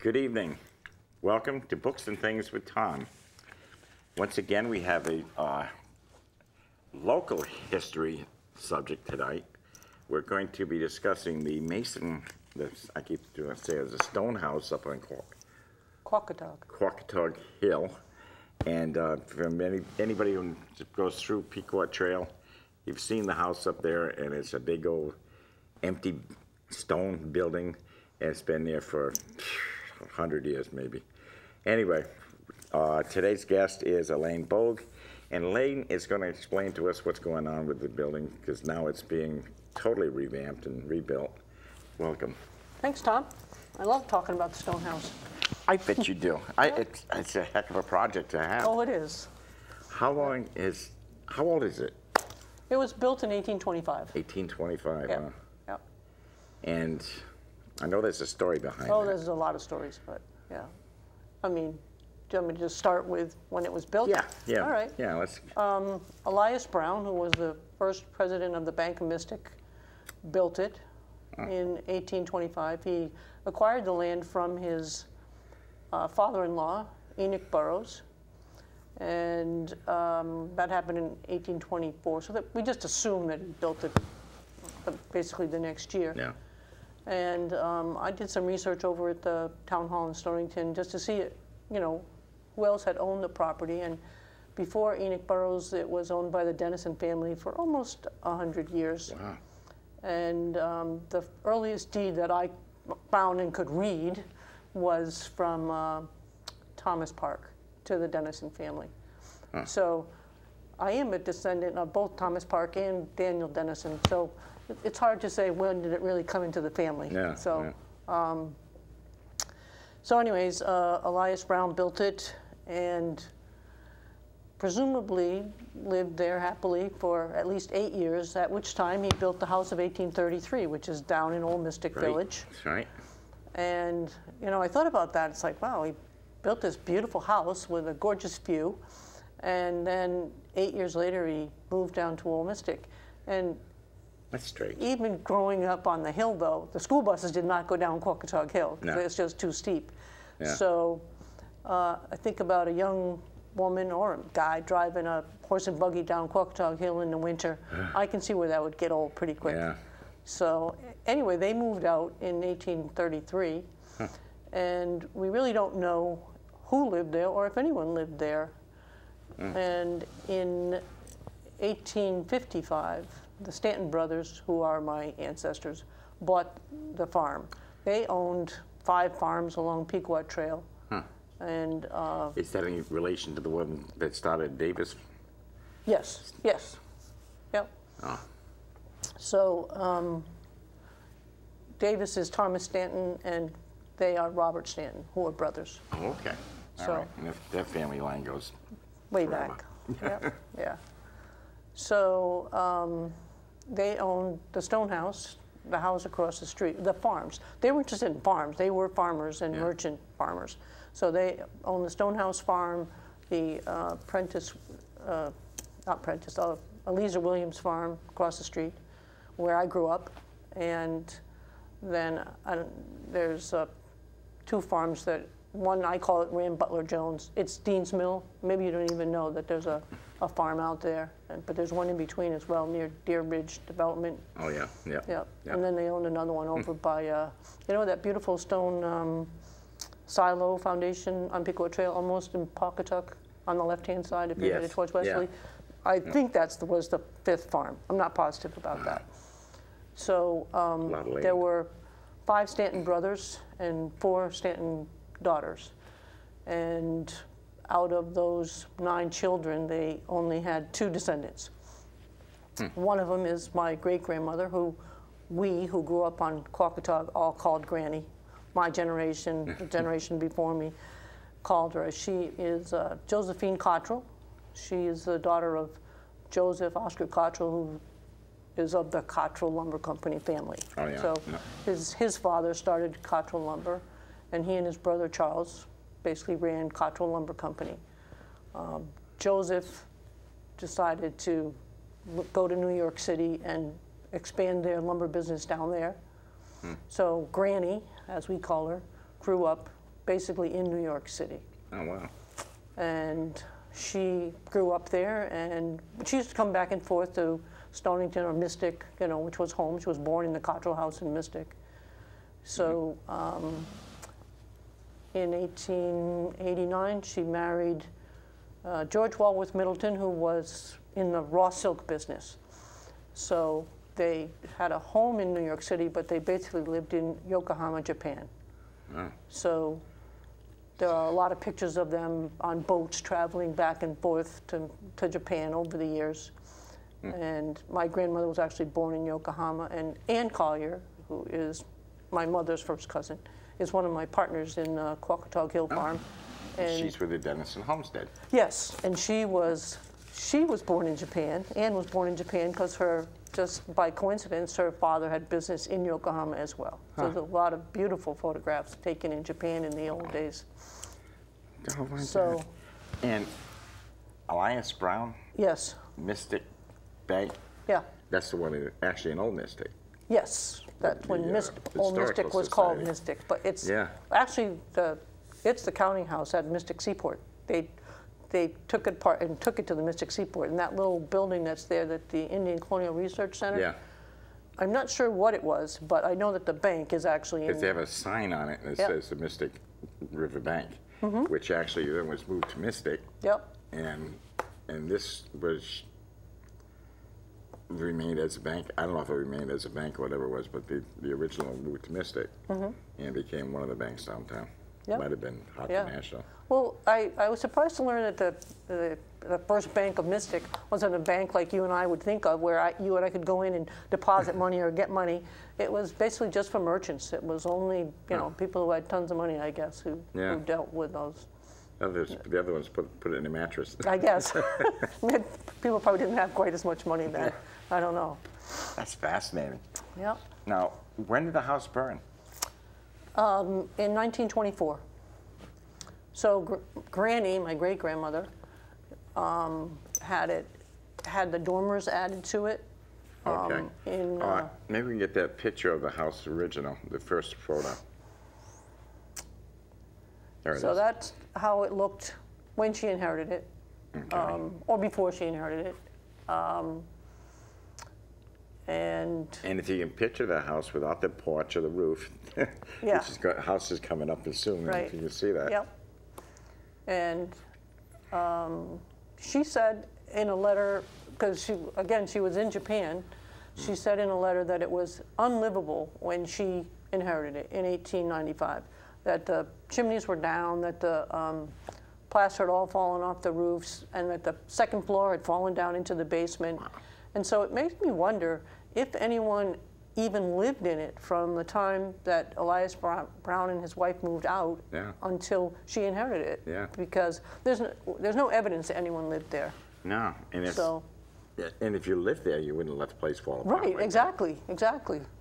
Good evening. Welcome to Books and Things with Tom. Once again, we have a local history subject tonight. We're going to be discussing the Mason, I keep doing it, say it's a stone house up on Quoketaug Hill. And from anybody who goes through Pequot Trail, you've seen the house up there, and it's a big old empty stone building, and it's been there for 100 years maybe. Anyway, today's guest is Elaine Bogue, and Elaine is going to explain to us what's going on with the building, because now it's being totally revamped and rebuilt. Welcome. Thanks, Tom. I love talking about the stone house. I bet you do. It's a heck of a project to have. Oh, it is. How old is it? It was built in 1825. 1825, Yep. huh? Yep. And I know there's a story behind Oh, that. there's a lot of stories, but yeah. I mean, do you want me to just start with when it was built? Yeah. All right. Yeah, let's. Elias Brown, who was the first president of the Bank of Mystic, built it in 1825. He acquired the land from his father-in-law, Enoch Burroughs, and that happened in 1824. So that we just assume that he built it basically the next year. Yeah. And I did some research over at the town hall in Stonington just to see, who else had owned the property. And before Enoch Burroughs, it was owned by the Dennison family for almost 100 years. Wow. And the earliest deed that I found and could read was from Thomas Park to the Dennison family. Huh. So I am a descendant of both Thomas Park and Daniel Dennison. So it's hard to say when did it really come into the family. Yeah, so, yeah. So anyways, Elias Brown built it and presumably lived there happily for at least 8 years, at which time he built the house of 1833, which is down in Old Mystic Village. That's right. And, I thought about that. It's like, wow, he built this beautiful house with a gorgeous view. And then 8 years later, he moved down to Old Mystic. And that's strange. Even growing up on the hill, though, the school buses did not go down Quoketaug Hill. No. It's just too steep. Yeah. So I think about a young woman or a guy driving a horse and buggy down Quoketaug Hill in the winter. I can see where that would get old pretty quick. Yeah. So anyway, they moved out in 1833, and we really don't know who lived there or if anyone lived there. And in 1855, the Stanton brothers, who are my ancestors, bought the farm. They owned 5 farms along Pequot Trail. And is that in relation to the one that started Davis? Yes. Yep. Oh. So Davis is Thomas Stanton, and they are Robert Stanton, who are brothers. Oh, okay. All right. And that family line goes way forever. back. Yep. Yeah. So they owned the stone house, the house across the street, the farms. They were interested in farms. They were farmers and merchant farmers. So they owned the Stonehouse Farm, the Eliza Williams Farm across the street, where I grew up. And then there's 2 farms that, one I call it Ram Butler Jones. It's Dean's Mill. Maybe you don't even know that there's a farm out there. But there's one in between as well, near Deer Ridge Development. Oh, yeah. Yep. And then they owned another one over by, that beautiful stone silo foundation on Pequot Trail, almost in Pawcatuck, on the left-hand side if you're headed towards Wesley. Yeah. I think that was the 5th farm. I'm not positive about that. So there were 5 Stanton brothers and 4 Stanton daughters. And out of those 9 children, they only had 2 descendants. One of them is my great-grandmother, who grew up on Quoketaug all called Granny. My generation, the generation before me, called her. She is Josephine Cottrell. She is the daughter of Joseph Oscar Cottrell, who is of the Cottrell Lumber Company family. Oh, yeah. So his father started Cottrell Lumber, and he and his brother Charles basically ran Cottrell Lumber Company. Joseph decided to go to New York City and expand their lumber business down there. So Granny, as we call her, grew up basically in New York City. Oh, wow. And she grew up there, and she used to come back and forth to Stonington or Mystic, you know, which was home. She was born in the Cottrell House in Mystic. So in 1889, she married George Walworth Middleton, who was in the raw silk business. So they had a home in New York City, but they basically lived in Yokohama, Japan. Oh. So there are a lot of pictures of them on boats traveling back and forth to Japan over the years. And my grandmother was actually born in Yokohama, and Ann Collier, who is my mother's first cousin, is one of my partners in Quoketaug Hill Farm. And she's with the Dennison Homestead. Yes, and she was born in Japan. Ann was born in Japan because just by coincidence, her father had business in Yokohama as well. So there's a lot of beautiful photographs taken in Japan in the old days. Oh, so, and Elias Brown? Yes. Mystic Bank? Yeah. That's the one, actually in Old Mystic. Yes, that's when Old Mystic was called Mystic, but it's actually it's the counting house at Mystic Seaport. They took it apart and took it to the Mystic Seaport, and that little building that's there, that the Indian Colonial Research Center. Yeah. I'm not sure what it was, but I know that the bank is actually in. They have a sign on it that says the Mystic River Bank, which actually then was moved to Mystic. Yep. And this was remained as a bank. I don't know if it remained as a bank or whatever it was, but the original moved to Mystic and became one of the banks downtown. Yep. Might have been Hockey National. Well, I was surprised to learn that the first bank of Mystic wasn't a bank like you and I would think of, where you and I could go in and deposit money or get money. It was basically just for merchants. It was only people who had tons of money, I guess, who dealt with those. The other ones put it in a mattress. I guess. People probably didn't have quite as much money then. I don't know. That's fascinating. Yep. Now, when did the house burn? In 1924. So Granny, my great-grandmother, had the dormers added to it. Okay. Maybe we can get that picture of the house original, the first photo. There it is. So that's how it looked when she inherited it, or before she inherited it. And if you can picture the house without the porch or the roof, which has got houses coming up soon, if you can see that. Yep. And she said in a letter, because she was in Japan, she said in a letter that it was unlivable when she inherited it in 1895, that the chimneys were down, that the plaster had all fallen off the roofs, and that the second floor had fallen down into the basement. And so it makes me wonder if anyone even lived in it from the time that Elias Brown and his wife moved out until she inherited it. Yeah. Because there's no evidence that anyone lived there. No, and if you lived there, you wouldn't let the place fall apart. Right, exactly.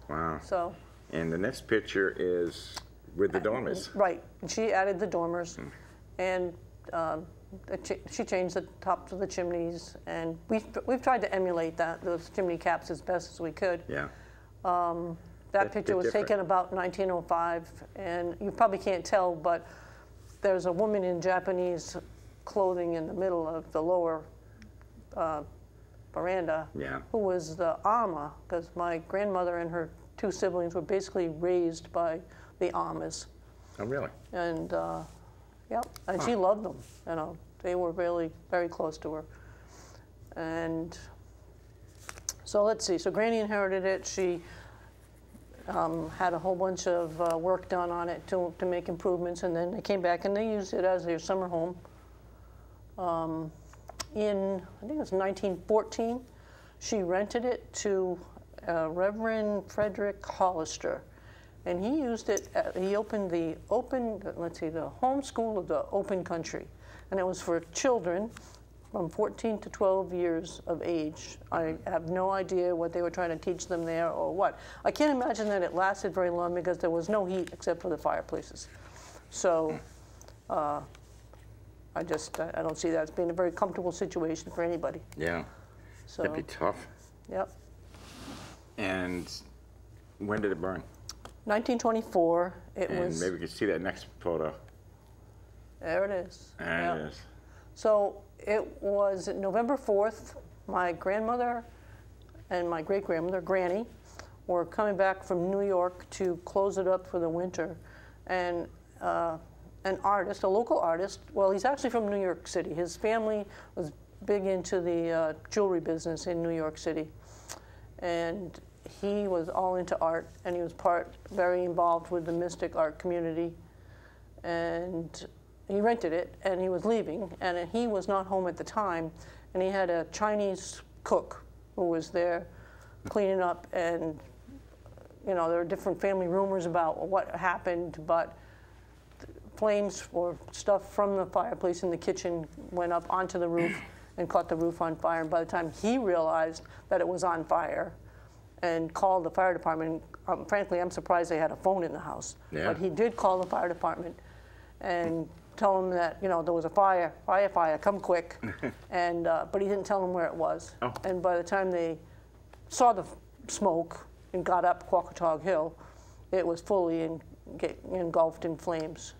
Wow. So. And the next picture is with the dormers. Right, and she added the dormers, and she changed the tops of the chimneys, and we've tried to emulate those chimney caps as best as we could. Yeah. That picture was taken about 1905, and you probably can't tell, but there's a woman in Japanese clothing in the middle of the lower veranda who was the ama, because my grandmother and her two siblings were basically raised by the amas. Oh, really? And and she loved them. You know, they were really very close to her. And so let's see. So Granny inherited it. She had a whole bunch of work done on it to make improvements, and then they came back and they used it as their summer home. In, I think it was 1914, she rented it to Reverend Frederick Hollister, and he used it. He opened the home school of the open country, and it was for children from 14 to 12 years of age. I have no idea what they were trying to teach them there or what. I can't imagine that it lasted very long because there was no heat except for the fireplaces. So I don't see that as being a very comfortable situation for anybody. Yeah, so that'd be tough. Yep. And when did it burn? 1924. It was. And maybe we can see that next photo. There it is. There it is. So it was November 4th. My grandmother and my great-grandmother, Granny, were coming back from New York to close it up for the winter. And an artist, a local artist, well, he's actually from New York City. His family was big into the jewelry business in New York City. And he was all into art, and he was very involved with the mystic art community. And he rented it, and he was leaving, and he was not home at the time, and he had a Chinese cook who was there cleaning up, and there were different family rumors about what happened, but flames or stuff from the fireplace in the kitchen went up onto the roof and caught the roof on fire. And by the time he realized that it was on fire and called the fire department, frankly, I'm surprised they had a phone in the house. Yeah. But he did call the fire department and tell them that there was a fire, come quick. And but he didn't tell them where it was. Oh. And by the time they saw the smoke and got up Quoketaug Hill, it was fully engulfed in flames.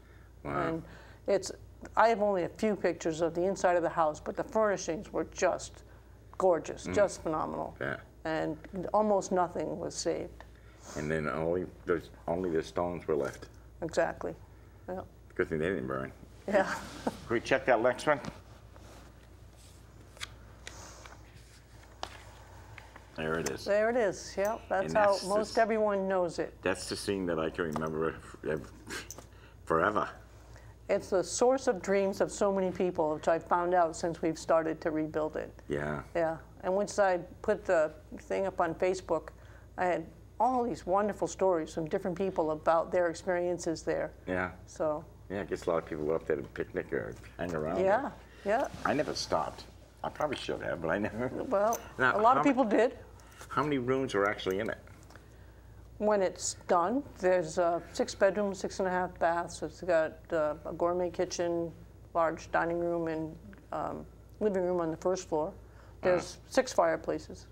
Wow. And I have only a few pictures of the inside of the house, but the furnishings were just gorgeous, just phenomenal. Yeah. And almost nothing was saved. And then only the stones were left. Exactly. Yeah. Good thing they didn't burn. Yeah. Can we check that next one? There it is. There it is. Yeah. That's And how that's most everyone knows it. That's the scene that I can remember forever. It's the source of dreams of so many people, which I've found out since we've started to rebuild it. Yeah. Yeah. And once I put the thing up on Facebook, I had all these wonderful stories from different people about their experiences there. Yeah. So. Yeah, I guess a lot of people go up there to picnic or hang around. Yeah. Yeah. I never stopped. I probably should have, but I never. Well, Now, a lot of people did. How many rooms are actually in it? When it's done, there's 6 bedrooms, 6.5 baths. It's got a gourmet kitchen, large dining room, and living room on the first floor. There's 6 fireplaces.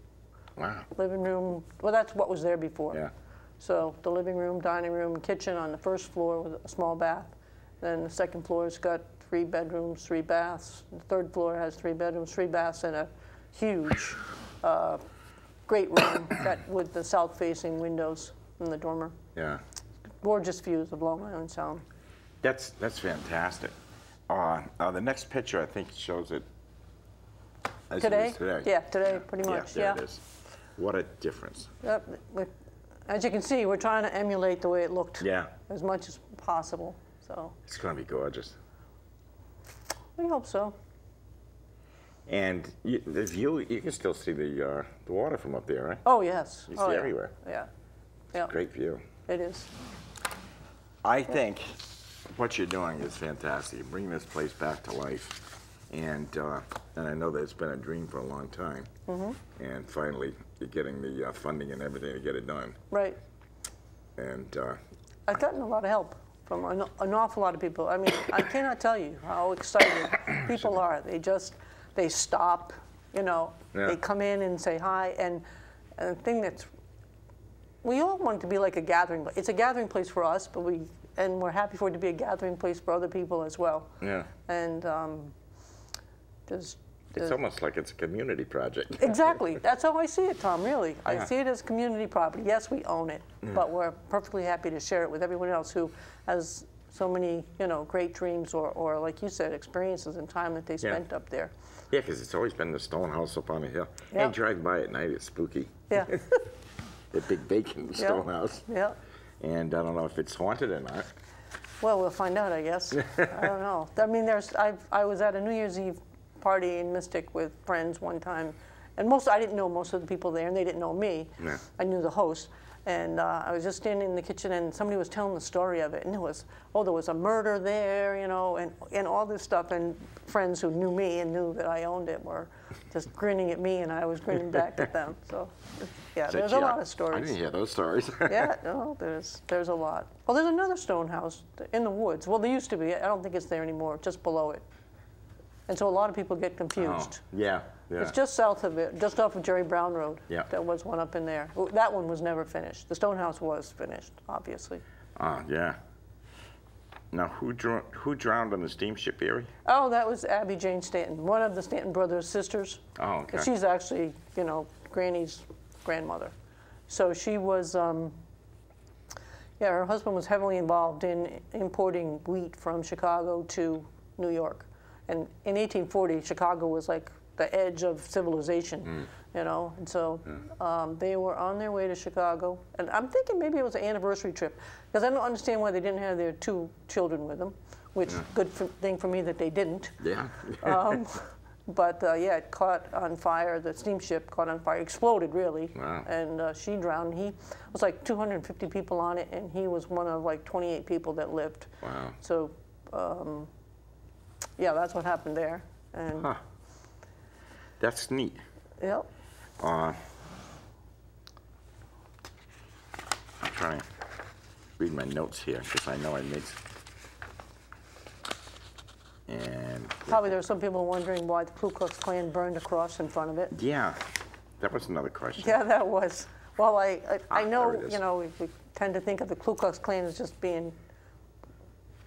Wow. Living room, well, that's what was there before. Yeah. So the living room, dining room, kitchen on the first floor with a small bath. Then the second floor's got 3 bedrooms, 3 baths. The third floor has 3 bedrooms, 3 baths, and a huge, great room with the south-facing windows in the dormer. Yeah. Gorgeous views of Long Island Sound. That's fantastic. The next picture, I think, shows it as Today? it is today. Yeah, today, pretty much. Yeah, there it is. What a difference. Yep. As you can see, we're trying to emulate the way it looked as much as possible. So It's going to be gorgeous. we hope so. And the view, you can still see the water from up there, right? Oh, yes. You oh, see yeah. everywhere. Yeah. Yeah. Great view. It is. I think what you're doing is fantastic. You're bringing this place back to life. And I know that it's been a dream for a long time. Mm-hmm. And finally, you're getting the funding and everything to get it done. Right. And I've gotten a lot of help from an awful lot of people. I mean, I cannot tell you how excited people are. They stop, they come in and say hi. And the thing we all want it to be like a gathering. It's a gathering place for us, but we're happy for it to be a gathering place for other people as well. Yeah. And it's almost like it's a community project. Exactly. That's how I see it, Tom, really. I see it as community property. Yes, we own it, but we're perfectly happy to share it with everyone else who has so many, great dreams or like you said, experiences and time that they spent up there. Yeah, because it's always been the stone house up on the hill. Yep. And drive by at night, it's spooky. Yeah. The big vacant stone house. Yeah. And I don't know if it's haunted or not. Well, we'll find out, I guess. I don't know. I mean, I was at a New Year's Eve party in Mystic with friends one time, and I didn't know most of the people there, and they didn't know me. Yeah. I knew the host, and I was just standing in the kitchen, and somebody was telling the story of it, and there was a murder there, and all this stuff, and friends who knew me and knew that I owned it were just grinning at me, and I was grinning back at them. So, yeah, there's a lot of stories. I didn't hear those stories. Yeah, no, there's a lot. Well, there's another stone house in the woods. Well, there used to be. I don't think it's there anymore. Just below it. And so a lot of people get confused. Oh, yeah. It's just south of it, just off of Jerry Brown Road. Yeah. There was one up in there. That one was never finished. The stone house was finished, obviously. Yeah. Now, who drowned on the steamship Erie? Oh, that was Abby Jane Stanton, one of the Stanton brothers' sisters. Oh, okay. She's actually, you know, Granny's grandmother. So she was, yeah, her husband was heavily involved in importing wheat from Chicago to New York. And in 1840, Chicago was like the edge of civilization, you know, and so they were on their way to Chicago. And I'm thinking maybe it was an anniversary trip, because I don't understand why they didn't have their 2 children with them, which thing for me that they didn't. Yeah. But yeah, it caught on fire. The steamship caught on fire, exploded really, Wow. and she drowned. He was like 250 people on it, and he was one of like 28 people that lived. Wow. So, yeah, that's what happened there. And that's neat. yep. I'm trying to read my notes here because I know I made. And Probably there were some people wondering why the Ku Klux Klan burned a cross in front of it. yeah, that was another question. Yeah, that was. Well, I know, there it is. you know, we tend to think of the Ku Klux Klan as just being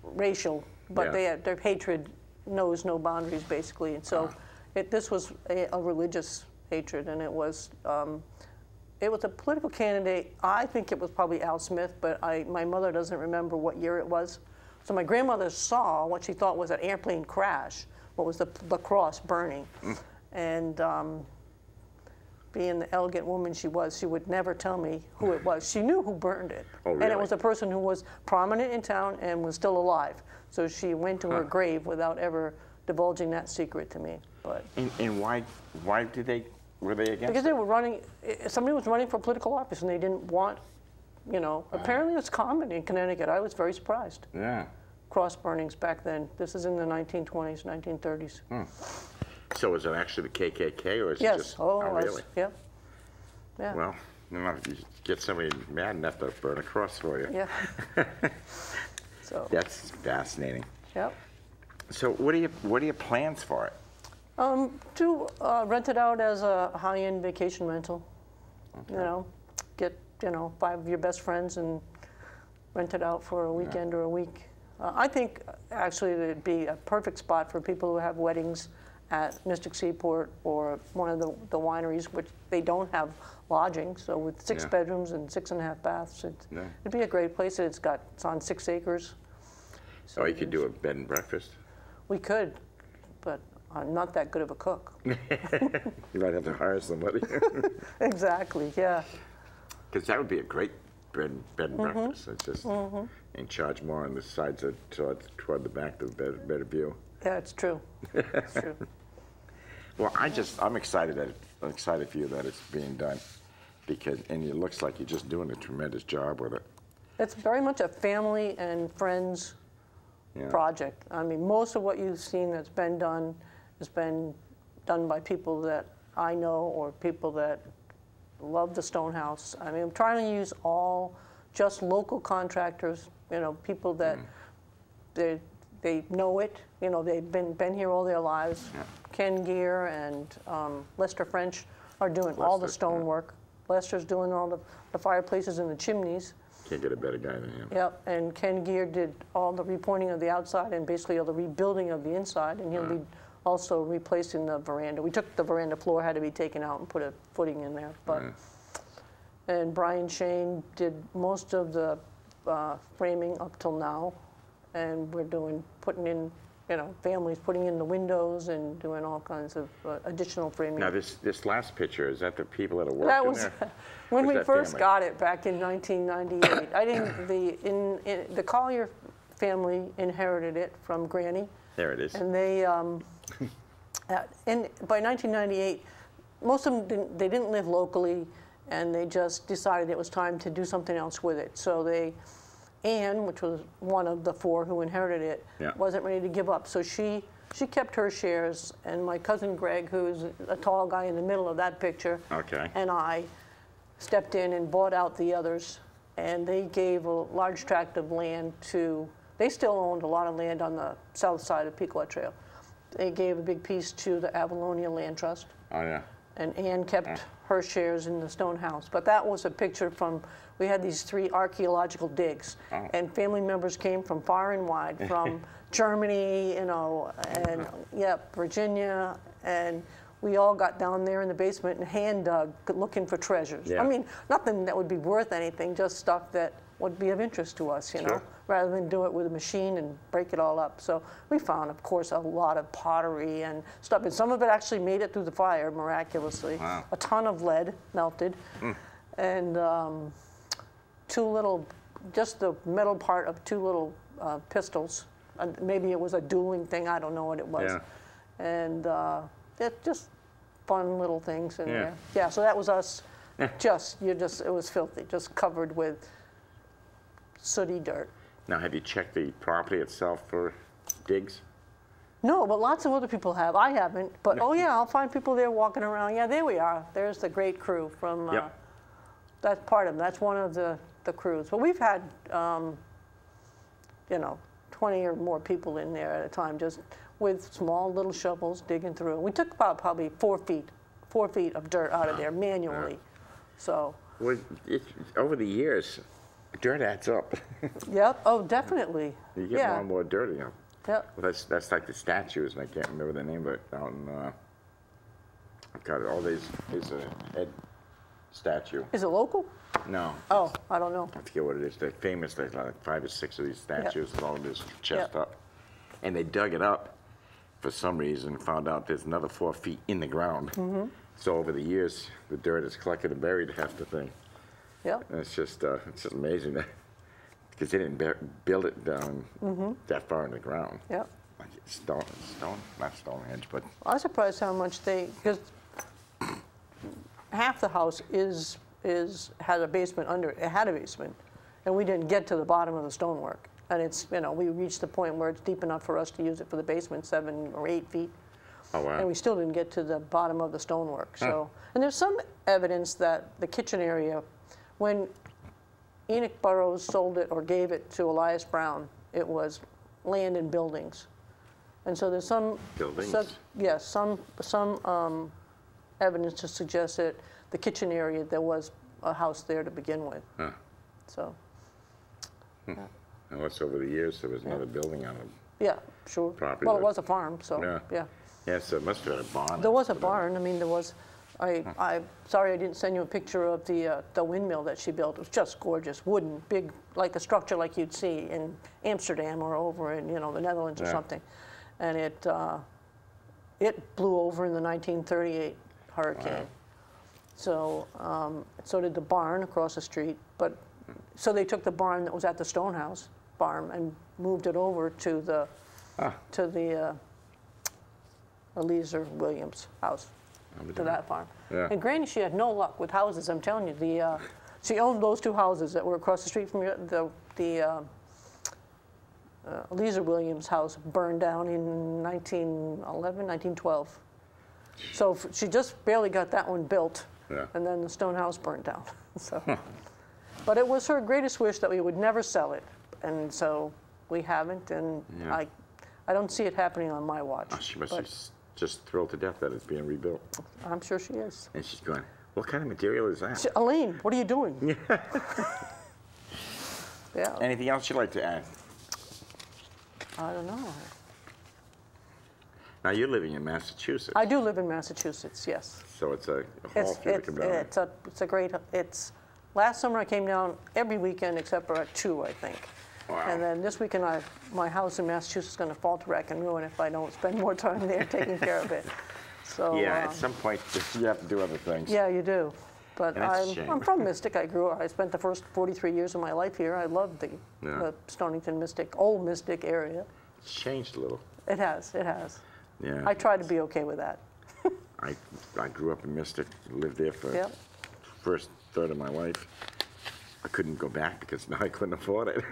racial, but their hatred knows no boundaries, basically. And so this was a religious hatred, and it was a political candidate. I think it was probably Al Smith, but my mother doesn't remember what year it was. So my grandmother saw what she thought was an airplane crash, what was the cross burning. And being the elegant woman she was, she would never tell me who it was. She knew who burned it. Oh, really? And it was a person who was prominent in town and was still alive. So she went to her grave without ever divulging that secret to me. But And why were they against because it? they were running, somebody was running for political office and they didn't want, you know, apparently it's common in Connecticut. I was very surprised. Yeah. Cross burnings back then. This is in the 1920s, 1930s. So is it actually the KKK or is Yes. it just? Oh, Really? Yeah. Yeah. Well, you know, you get somebody mad enough to burn a cross for you. Yeah. So. That's fascinating. Yep. So what are your plans for it? To rent it out as a high-end vacation rental. Okay. You know, get 5 of your best friends and rent it out for a weekend or a week. I think actually it'd be a perfect spot for people who have weddings at Mystic Seaport or one of the wineries, which they don't have lodging. So with 6 bedrooms and 6.5 baths, it'd be a great place. It's on 6 acres. So you could do a bed and breakfast. We could, but I'm not that good of a cook. You might have to hire somebody. Exactly, yeah. Because that would be a great bed and breakfast. It's just and charge more on the sides toward the back to better view. Yeah, it's true. It's true. Well, I'm excited for you that it's being done, and it looks like you're just doing a tremendous job with it. It's very much a family and friends project. I mean, most of what you've seen that's been done has been done by people that I know or people that love the stone house. I mean, I'm trying to use all just local contractors, people that they know it, they've been here all their lives. Yeah. Ken Gear and Lester French are doing all the stone work. Lester's doing all the fireplaces and the chimneys. Can't get a better guy than him. Yep, and Ken Gear did all the repointing of the outside and basically all the rebuilding of the inside, and he'll be also replacing the veranda. We took the veranda floor, had to be taken out and put a footing in there. But and Brian Shane did most of the framing up till now, and we're putting in, families putting in the windows and doing all kinds of additional framing. Now this last picture, is that the people that are working That was there? when Or is we that first family? got it back in 1998. I didn't. The Collier family inherited it from Granny, There it is. and they and by 1998, most of them didn't live locally, and they just decided it was time to do something else with it. So Anne, which was one of the 4 who inherited it, wasn't ready to give up. So she kept her shares, and my cousin Greg, who's a tall guy in the middle of that picture, and I stepped in and bought out the others, and they gave a large tract of land to, they still owned a lot of land on the south side of Pequot Trail. They gave a big piece to the Avalonia Land Trust. Oh, yeah. and Anne kept her shares in the stone house. But that was a picture from, we had these 3 archaeological digs, and family members came from far and wide, from Germany, you know, and Virginia, and we all got down there in the basement and hand dug, looking for treasures. I mean, nothing that would be worth anything, just stuff that would be of interest to us, you know, rather than do it with a machine and break it all up. So we found, of course, a lot of pottery and stuff, and some of it actually made it through the fire miraculously. A ton of lead melted, and 2 little, just the metal part of 2 little pistols. Maybe it was a dueling thing, I don't know what it was. And it just fun little things in there. Yeah, so that was us. It was filthy, just covered with sooty dirt. Now, have you checked the property itself for digs? No, but lots of other people have. I haven't, but oh yeah, I'll find people there walking around. Yeah, there we are. There's the great crew from, that's part of them. That's one of the crews. But we've had, you know, 20 or more people in there at a time, just with small little shovels digging through. We took about probably 4 feet of dirt out of there manually. So. Well, over the years, dirt adds up. Yep. Oh, definitely. You get more and more dirt, you know. Yep. Well, that's like the statues, and I can't remember the name of it. Out in, I've got all these. There's a head statue. Is it local? No. Oh, I don't know. I forget what it is. They're famous. There's like 5 or 6 of these statues with all of this chest up, and they dug it up for some reason and found out there's another 4 feet in the ground. So over the years, the dirt has collected and buried half the thing. Yeah. And it's just amazing that, because they didn't build it down that far in the ground. Yeah. Like not Stonehenge, but. I was surprised how much because half the house has a basement under it. It had a basement, and we didn't get to the bottom of the stonework. And it's, you know, we reached the point where it's deep enough for us to use it for the basement, 7 or 8 feet. Oh, wow. And we still didn't get to the bottom of the stonework. So, and there's some evidence that the kitchen area, when Enoch Burroughs sold it or gave it to Elias Brown, it was land and buildings. And so there's some buildings. Some evidence to suggest that the kitchen area, there was a house there to begin with. So. And what's over the years, there was another building on it. Yeah, sure. Property. Well, it was a farm, so yeah. Yeah, so it must have been a barn. There was a barn. I mean, there was. I'm sorry I didn't send you a picture of the windmill that she built. It was just gorgeous, wooden, big, like a structure like you'd see in Amsterdam or over in, you know, the Netherlands or something. And it blew over in the 1938 hurricane. Wow. So so did the barn across the street. But so they took the barn that was at the Stonehouse farm and moved it over to the Eliezer Williams house. To that farm. Yeah. And Granny, she had no luck with houses, I'm telling you. She owned those 2 houses that were across the street from the Eliezer Williams house burned down in 1911, 1912. So she just barely got that one built, and then the stone house burned down. So, but it was her greatest wish that we would never sell it, and so we haven't, and I don't see it happening on my watch. Oh, she must be just thrilled to death that it's being rebuilt. I'm sure she is. And she's going, what kind of material is that? Elaine, what are you doing? Yeah. Anything else you'd like to add? I don't know. Now, you're living in Massachusetts. I do live in Massachusetts, yes. So it's a haul for you to come down. It's a great, last summer I came down every weekend except for 2, I think. Wow. And then this weekend, my house in Massachusetts is going to fall to wreck and ruin if I don't spend more time there taking care of it. So yeah, at some point you have to do other things. Yeah, you do. But I'm from Mystic. I spent the first 43 years of my life here. I loved the Stonington Mystic, old Mystic area. It's changed a little. It has. It has. Yeah. I try to be okay with that. I grew up in Mystic, lived there for the first third of my life. I couldn't go back because now I couldn't afford it.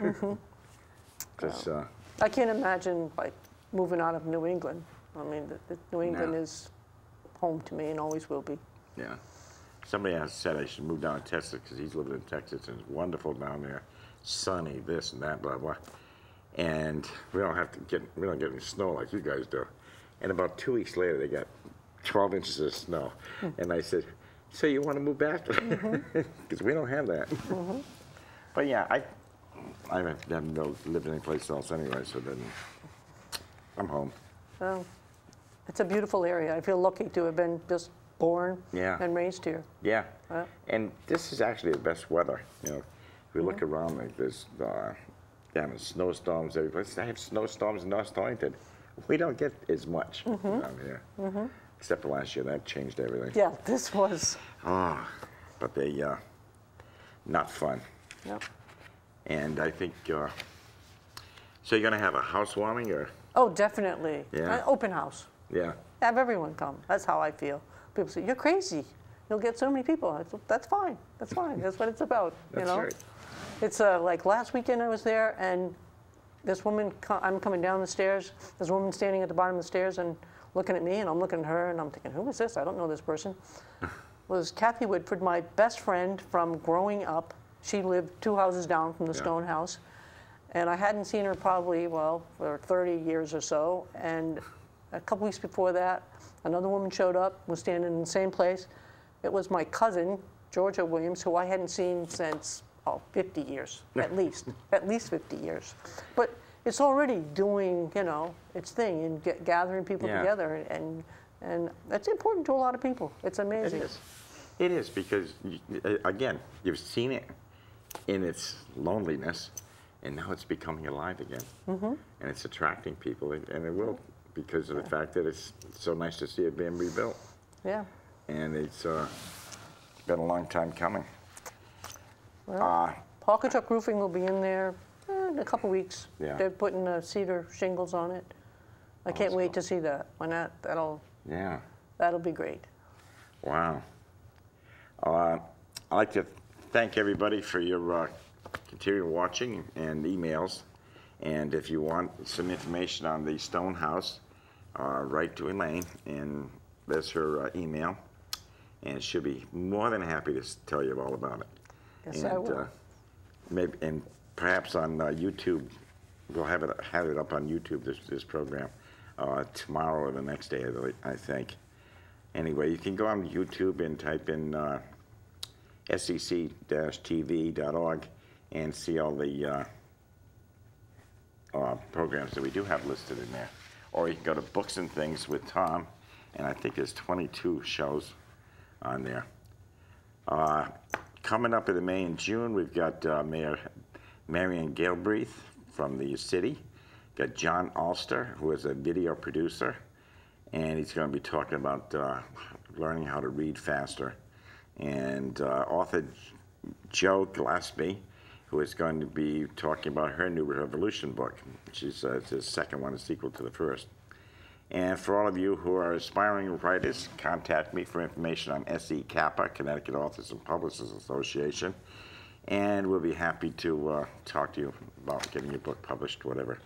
I can't imagine like moving out of New England. I mean, New England is home to me and always will be. Yeah. Somebody has said I should move down to Texas because he's living in Texas and it's wonderful down there, sunny, this and that, blah blah. And we don't get any snow like you guys do. And about 2 weeks later, they got 12 inches of snow. And I said, so you want to move back? Because we don't have that. But yeah, I haven't lived anyplace else anyway, so then I'm home. Well, it's a beautiful area. I feel lucky to have been just born and raised here. Yeah, and this is actually the best weather. You know, if we look around, like there's snowstorms every place. I have snowstorms in North Torrington. We don't get as much down here, except for last year. That changed everything. Yeah, this was. But they not fun. Yep. And I think so. You're gonna have a housewarming, or? Oh, definitely. Yeah. An open house. Yeah. Have everyone come. That's how I feel. People say, you're crazy. You'll get so many people. I said, that's fine. That's fine. That's what it's about. That's you know? right. It's like last weekend I was there, and this woman, I'm coming down the stairs. There's a woman standing at the bottom of the stairs and looking at me, and I'm looking at her, and I'm thinking, who is this? I don't know this person. It was Kathy Woodford, my best friend from growing up. She lived 2 houses down from the Stone House. And I hadn't seen her probably, well, for 30 years or so. And a couple weeks before that, another woman showed up, was standing in the same place. It was my cousin, Georgia Williams, who I hadn't seen since, 50 years, at least 50 years. But it's already doing, you know, its thing and gathering people together. And that's important to a lot of people. It's amazing. It is. It is, because, again, you've seen it in its loneliness, and now it's becoming alive again. And it's attracting people, and it will, because of the fact that it's so nice to see it being rebuilt. Yeah. And it's been a long time coming. Well, Quoketaug Roofing will be in there in a couple weeks. Yeah. They're putting cedar shingles on it. I can't wait to see that. When that'll be great. Wow. I'd like to thank everybody for your continued watching and emails. And if you want some information on the Stone House, write to Elaine, and there's her email. And she'll be more than happy to tell you all about it. Yes, and, I will. And perhaps on YouTube, we'll have it up on YouTube, this program, tomorrow or the next day, I think. Anyway, you can go on YouTube and type in sec-tv.org and see all the programs that we do have listed in there. Or you can go to Books and Things with Tom, and I think there's 22 shows on there. Coming up in May and June, we've got Mayor Marion Galbraith from the city. Got John Alster, who is a video producer, and he's going to be talking about learning how to read faster. And author Jo Gillespie, who is going to be talking about her new Revolution book, which is the second one, a sequel to the first. And for all of you who are aspiring writers, contact me for information on SE Kappa, Connecticut Authors and Publishers Association, and we'll be happy to talk to you about getting your book published, whatever.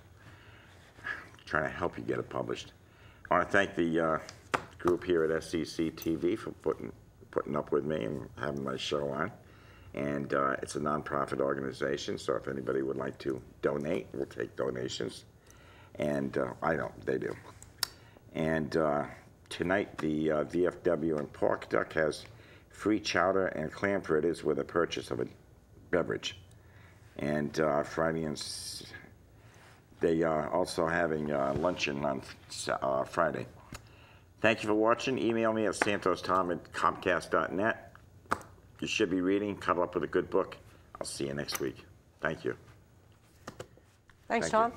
Trying to help you get it published. I want to thank the group here at SCC TV for putting up with me and having my show on. And it's a nonprofit organization, so if anybody would like to donate, we'll take donations. And I don't, they do. And tonight, the VFW in Quoketaug has free chowder and clam fritters with a purchase of a beverage. And Friday and they are also having luncheon on Friday. Thank you for watching. Email me at santostom@comcast.net. You should be reading, cuddle up with a good book. I'll see you next week. Thank you. Thanks, Tom.